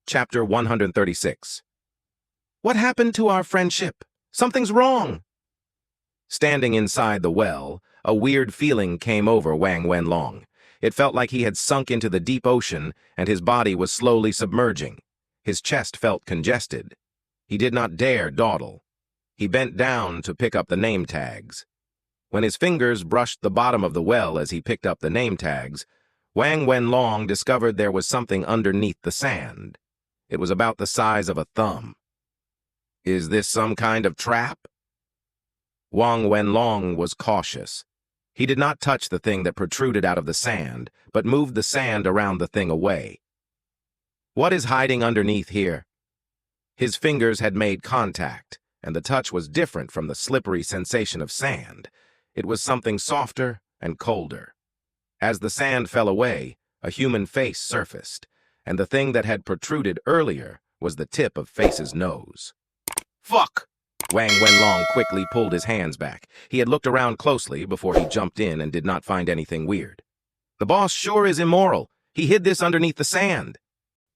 Chapter 136. What happened to our friendship? Something's wrong. Standing inside the well, a weird feeling came over Wang Wen Long. It felt like he had sunk into the deep ocean and his body was slowly submerging. His chest felt congested. He did not dare dawdle. He bent down to pick up the name tags. When his fingers brushed the bottom of the well as he picked up the name tags, Wang Wen Long discovered there was something underneath the sand. It was about the size of a thumb. Is this some kind of trap? Wang Wen Long was cautious. He did not touch the thing that protruded out of the sand, but moved the sand around the thing away. What is hiding underneath here? His fingers had made contact, and the touch was different from the slippery sensation of sand. It was something softer and colder. As the sand fell away, a human face surfaced, and the thing that had protruded earlier was the tip of Face's nose. Fuck! Wang Wen Long quickly pulled his hands back. He had looked around closely before he jumped in and did not find anything weird. The boss sure is immoral. He hid this underneath the sand.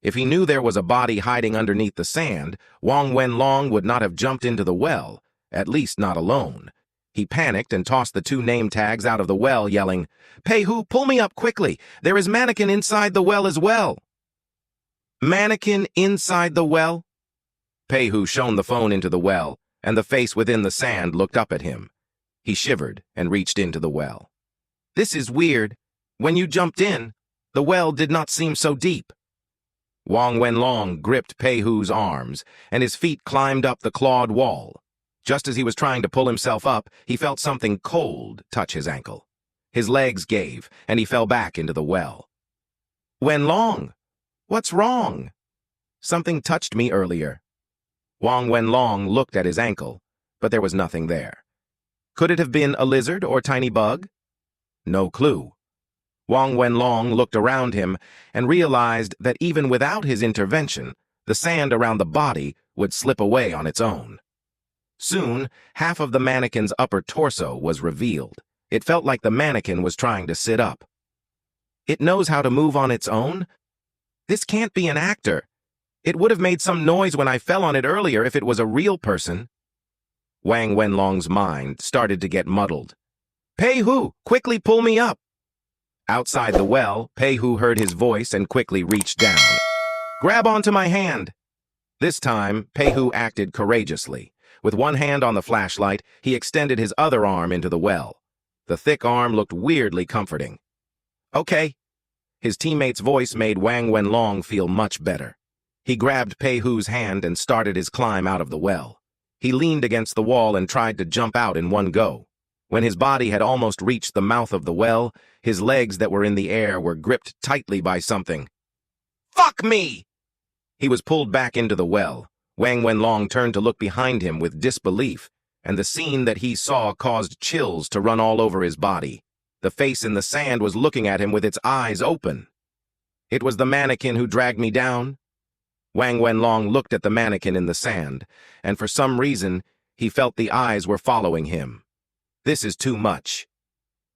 If he knew there was a body hiding underneath the sand, Wang Wen Long would not have jumped into the well, at least not alone. He panicked and tossed the two name tags out of the well, yelling, "Pei-hu, pull me up quickly! There is Mannequin inside the well as well!" Mannequin inside the well? Pei-hu shone the phone into the well, and the face within the sand looked up at him. He shivered and reached into the well. This is weird. When you jumped in, the well did not seem so deep. Wang Wen Long gripped Pei-hu's arms, and his feet climbed up the clawed wall. Just as he was trying to pull himself up, he felt something cold touch his ankle. His legs gave, and he fell back into the well. Wen Long, what's wrong? Something touched me earlier. Wang Wen Long looked at his ankle, but there was nothing there. Could it have been a lizard or tiny bug? No clue. Wang Wen Long looked around him and realized that even without his intervention, the sand around the body would slip away on its own. Soon, half of the mannequin's upper torso was revealed. It felt like the mannequin was trying to sit up. It knows how to move on its own? This can't be an actor. It would have made some noise when I fell on it earlier if it was a real person. Wang Wen Long's mind started to get muddled. Pei-hu, quickly pull me up! Outside the well, Pei-hu heard his voice and quickly reached down. Grab onto my hand! This time, Pei-hu acted courageously. With one hand on the flashlight, he extended his other arm into the well. The thick arm looked weirdly comforting. Okay. His teammate's voice made Wang Wen Long feel much better. He grabbed Pei-hu's hand and started his climb out of the well. He leaned against the wall and tried to jump out in one go. When his body had almost reached the mouth of the well, his legs that were in the air were gripped tightly by something. Fuck me! He was pulled back into the well. Wang Wen Long turned to look behind him with disbelief, and the scene that he saw caused chills to run all over his body. The face in the sand was looking at him with its eyes open. It was the mannequin who dragged me down. Wang Wen Long looked at the mannequin in the sand, and for some reason, he felt the eyes were following him. This is too much.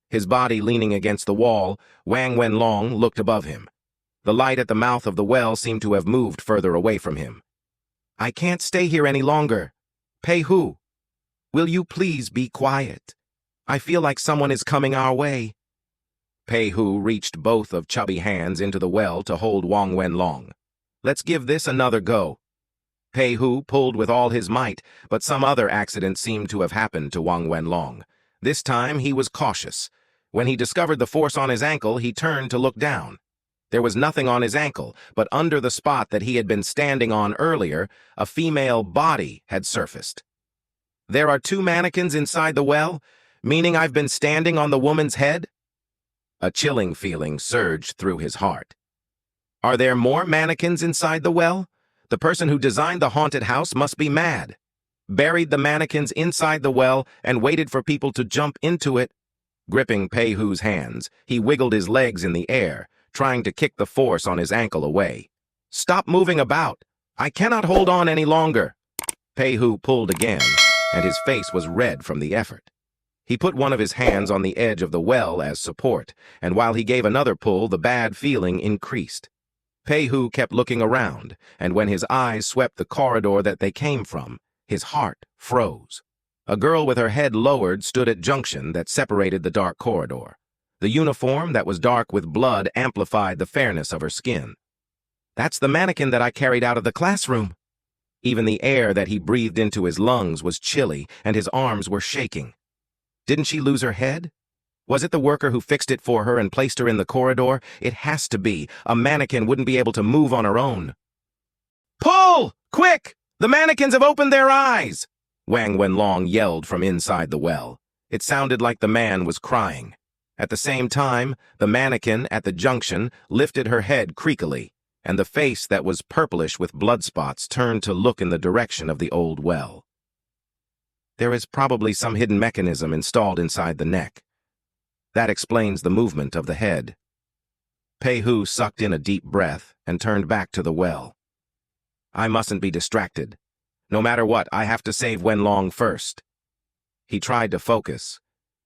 His body leaning against the wall, Wang Wen Long looked above him. The light at the mouth of the well seemed to have moved further away from him. I can't stay here any longer. Pei-hu, will you please be quiet? I feel like someone is coming our way. Pei-hu reached both of chubby hands into the well to hold Wang Wen Long. Let's give this another go. Pei-hu pulled with all his might, but some other accident seemed to have happened to Wang Wen Long. This time he was cautious. When he discovered the force on his ankle, he turned to look down. There was nothing on his ankle, but under the spot that he had been standing on earlier, a female body had surfaced. There are two mannequins inside the well, meaning I've been standing on the woman's head? A chilling feeling surged through his heart. Are there more mannequins inside the well? The person who designed the haunted house must be mad. Buried the mannequins inside the well and waited for people to jump into it. Gripping Pei-hu's hands, he wiggled his legs in the air, trying to kick the force on his ankle away. Stop moving about. I cannot hold on any longer. Pei-hu pulled again, and his face was red from the effort. He put one of his hands on the edge of the well as support, and while he gave another pull, the bad feeling increased. Pei Hu kept looking around, and when his eyes swept the corridor that they came from, his heart froze. A girl with her head lowered stood at junction that separated the dark corridor. The uniform that was dark with blood amplified the fairness of her skin. "That's the mannequin that I carried out of the classroom." Even the air that he breathed into his lungs was chilly, and his arms were shaking. Didn't she lose her head? Was it the worker who fixed it for her and placed her in the corridor? It has to be. A mannequin wouldn't be able to move on her own. "Pull! Quick! The mannequins have opened their eyes!" Wang Wen Long yelled from inside the well. It sounded like the man was crying. At the same time, the mannequin at the junction lifted her head creakily, and the face that was purplish with blood spots turned to look in the direction of the old well. There is probably some hidden mechanism installed inside the neck. That explains the movement of the head. Pei Hu sucked in a deep breath and turned back to the well. I mustn't be distracted. No matter what, I have to save Wen Long first. He tried to focus,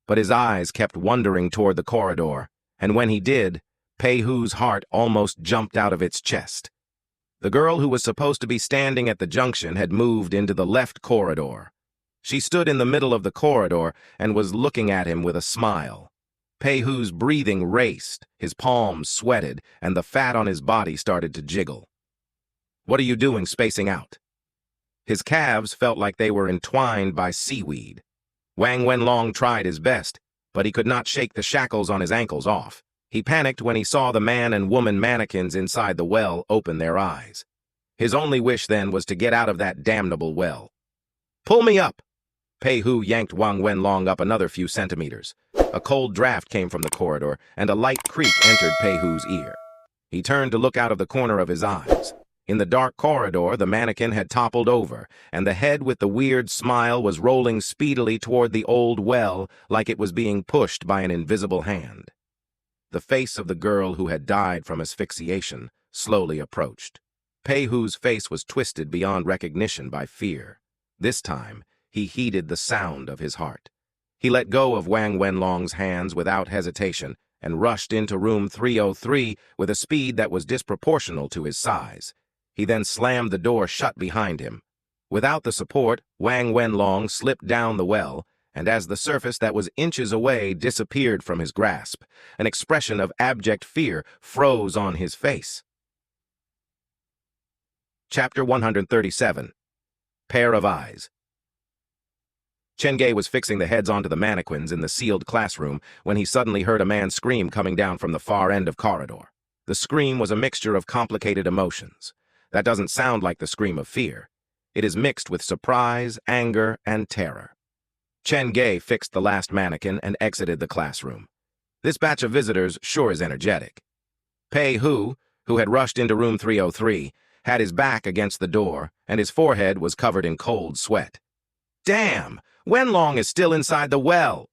but his eyes kept wandering toward the corridor, and when he did, Pei Hu's heart almost jumped out of its chest. The girl who was supposed to be standing at the junction had moved into the left corridor. She stood in the middle of the corridor and was looking at him with a smile. Pei Hu's breathing raced, his palms sweated, and the fat on his body started to jiggle. "What are you doing spacing out?" His calves felt like they were entwined by seaweed. Wang Wen Long tried his best, but he could not shake the shackles on his ankles off. He panicked when he saw the man and woman mannequins inside the well open their eyes. His only wish then was to get out of that damnable well. "Pull me up!" Pei Hu yanked Wang Wen Long up another few centimeters. A cold draft came from the corridor, and a light creak entered Pei Hu's ear. He turned to look out of the corner of his eyes. In the dark corridor, the mannequin had toppled over, and the head with the weird smile was rolling speedily toward the old well like it was being pushed by an invisible hand. The face of the girl who had died from asphyxiation slowly approached. Pei Hu's face was twisted beyond recognition by fear. This time, he heeded the sound of his heart. He let go of Wang Wen Long's hands without hesitation and rushed into room 303 with a speed that was disproportional to his size. He then slammed the door shut behind him. Without the support, Wang Wen Long slipped down the well, and as the surface that was inches away disappeared from his grasp, an expression of abject fear froze on his face. Chapter 137. Pair of Eyes. Chen Ge was fixing the heads onto the mannequins in the sealed classroom when he suddenly heard a man scream coming down from the far end of corridor. The scream was a mixture of complicated emotions. That doesn't sound like the scream of fear. It is mixed with surprise, anger, and terror. Chen Ge fixed the last mannequin and exited the classroom. This batch of visitors sure is energetic. Pei Hu, who had rushed into room 303, had his back against the door, and his forehead was covered in cold sweat. Damn! Wen Long is still inside the well!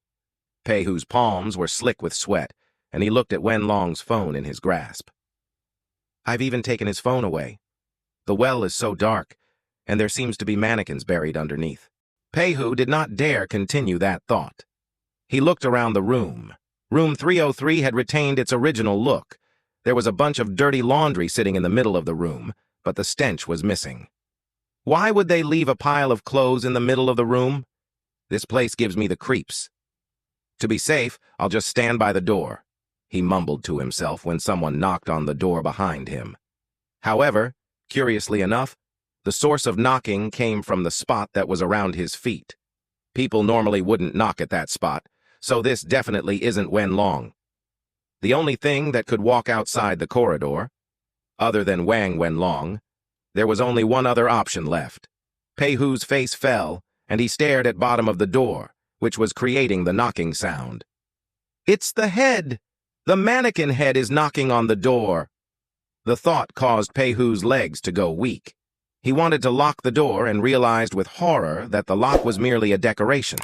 Pei Hu's palms were slick with sweat, and he looked at Wen Long's phone in his grasp. I've even taken his phone away. The well is so dark, and there seems to be mannequins buried underneath. Pei Hu did not dare continue that thought. He looked around the room. Room 303 had retained its original look. There was a bunch of dirty laundry sitting in the middle of the room, but the stench was missing. Why would they leave a pile of clothes in the middle of the room? This place gives me the creeps. To be safe, I'll just stand by the door, he mumbled to himself when someone knocked on the door behind him. However, curiously enough, the source of knocking came from the spot that was around his feet. People normally wouldn't knock at that spot, so this definitely isn't Wen Long. The only thing that could walk outside the corridor, other than Wang Wen Long, there was only one other option left. Pei Hu's face fell, and he stared at bottom of the door, which was creating the knocking sound. It's the head! The mannequin head is knocking on the door. The thought caused Pei Hu's legs to go weak. He wanted to lock the door and realized with horror that the lock was merely a decoration.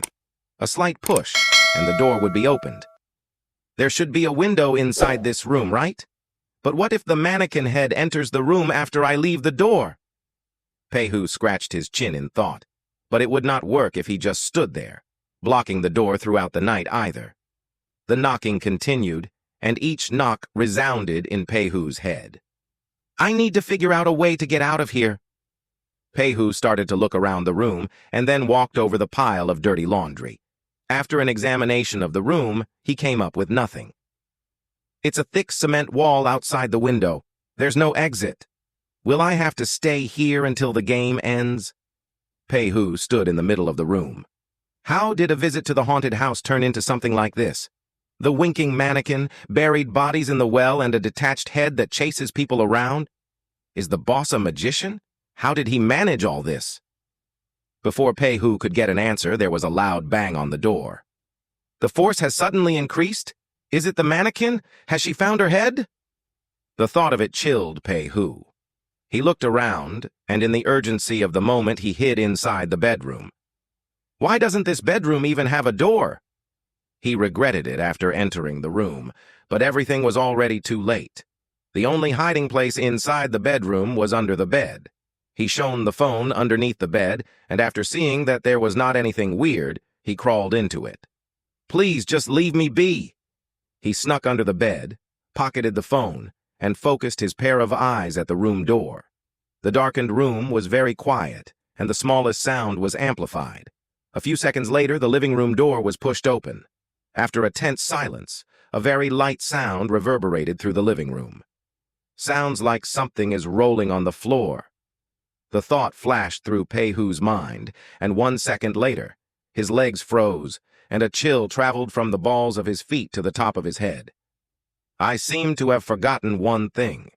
A slight push, and the door would be opened. There should be a window inside this room, right? But what if the mannequin head enters the room after I leave the door? Pei Hu scratched his chin in thought, but it would not work if he just stood there, blocking the door throughout the night either. The knocking continued, and each knock resounded in Pei Hu's head. I need to figure out a way to get out of here. Pei Hu started to look around the room and then walked over the pile of dirty laundry. After an examination of the room, he came up with nothing. It's a thick cement wall outside the window. There's no exit. Will I have to stay here until the game ends? Pei Hu stood in the middle of the room. How did a visit to the haunted house turn into something like this? The winking mannequin, buried bodies in the well, and a detached head that chases people around? Is the boss a magician? How did he manage all this? Before Pei Hu could get an answer, there was a loud bang on the door. The force has suddenly increased? Is it the mannequin? Has she found her head? The thought of it chilled Pei Hu. He looked around, and in the urgency of the moment he hid inside the bedroom. Why doesn't this bedroom even have a door? He regretted it after entering the room, but everything was already too late. The only hiding place inside the bedroom was under the bed. He shone the phone underneath the bed, and after seeing that there was not anything weird, he crawled into it. Please, just leave me be. He snuck under the bed, pocketed the phone, and focused his pair of eyes at the room door. The darkened room was very quiet, and the smallest sound was amplified. A few seconds later, the living room door was pushed open. After a tense silence, a very light sound reverberated through the living room. Sounds like something is rolling on the floor. The thought flashed through Pei Hu's mind, and 1 second later, his legs froze, and a chill traveled from the balls of his feet to the top of his head. I seem to have forgotten one thing.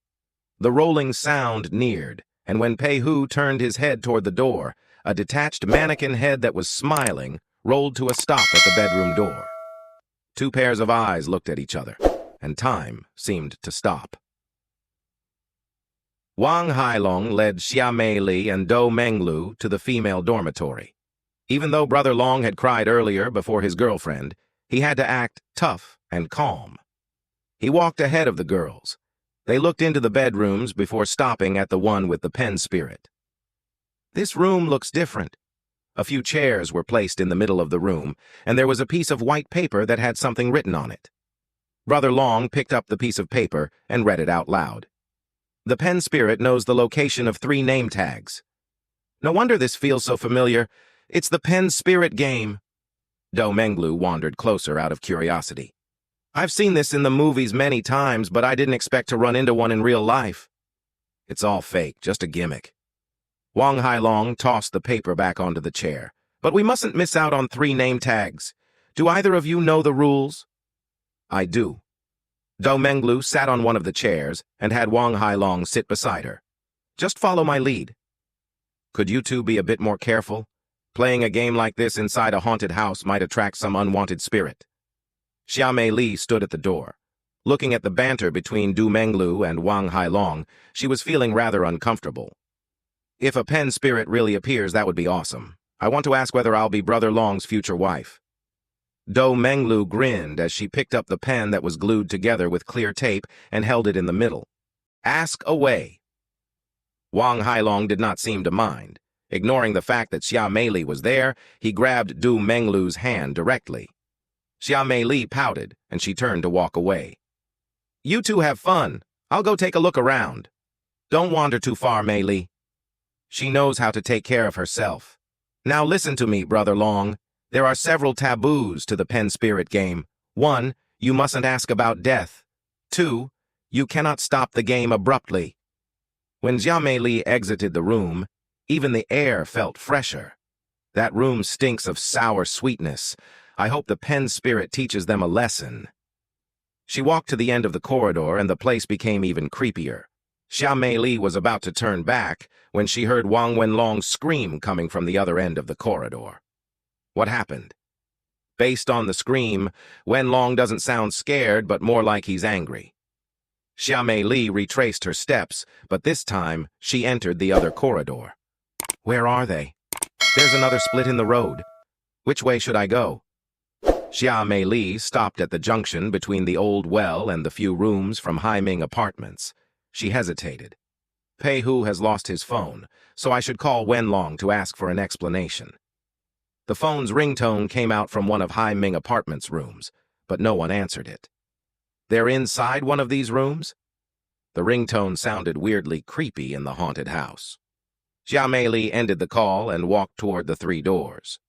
The rolling sound neared, and when Pei Hu turned his head toward the door, a detached mannequin head that was smiling rolled to a stop at the bedroom door. 2 pairs of eyes looked at each other, and time seemed to stop. Wang Hailong led Xia Mei Li and Dou Menglu to the female dormitory. Even though Brother Long had cried earlier before his girlfriend, he had to act tough and calm. He walked ahead of the girls. They looked into the bedrooms before stopping at the one with the pen spirit. This room looks different. A few chairs were placed in the middle of the room, and there was a piece of white paper that had something written on it. Brother Long picked up the piece of paper and read it out loud. The pen spirit knows the location of 3 name tags. No wonder this feels so familiar. It's the pen spirit game. Dou Menglu wandered closer out of curiosity. I've seen this in the movies many times, but I didn't expect to run into one in real life. It's all fake, just a gimmick. Wang Hailong tossed the paper back onto the chair. But we mustn't miss out on 3 name tags. Do either of you know the rules? I do. Dou Menglu sat on one of the chairs and had Wang Hailong sit beside her. Just follow my lead. Could you two be a bit more careful? Playing a game like this inside a haunted house might attract some unwanted spirit. Xia Mei Li stood at the door. Looking at the banter between Dou Menglu and Wang Hailong, she was feeling rather uncomfortable. If a pen spirit really appears, that would be awesome. I want to ask whether I'll be Brother Long's future wife. Dou Menglu grinned as she picked up the pen that was glued together with clear tape and held it in the middle. Ask away. Wang Hailong did not seem to mind. Ignoring the fact that Xia Mei Li was there, he grabbed Dou Menglu's hand directly. Xia Mei Li pouted, and she turned to walk away. You two have fun. I'll go take a look around. Don't wander too far, Mei Li. She knows how to take care of herself. Now listen to me, Brother Long. There are several taboos to the pen spirit game. 1, you mustn't ask about death. 2, you cannot stop the game abruptly. When Xia Mei Li exited the room, even the air felt fresher. That room stinks of sour sweetness. I hope the pen spirit teaches them a lesson. She walked to the end of the corridor, and the place became even creepier. Xia Mei Li was about to turn back when she heard Wang Wen Long scream coming from the other end of the corridor. What happened? Based on the scream, Wen Long doesn't sound scared, but more like he's angry. Xia Mei Li retraced her steps, but this time she entered the other corridor. Where are they? There's another split in the road. Which way should I go? Xia Mei Li stopped at the junction between the old well and the few rooms from Haiming Apartments. She hesitated. Pei Hu has lost his phone, so I should call Wen Long to ask for an explanation. The phone's ringtone came out from one of Haiming Apartments' rooms, but no one answered it. They're inside one of these rooms? The ringtone sounded weirdly creepy in the haunted house. Jia Meili ended the call and walked toward the 3 doors.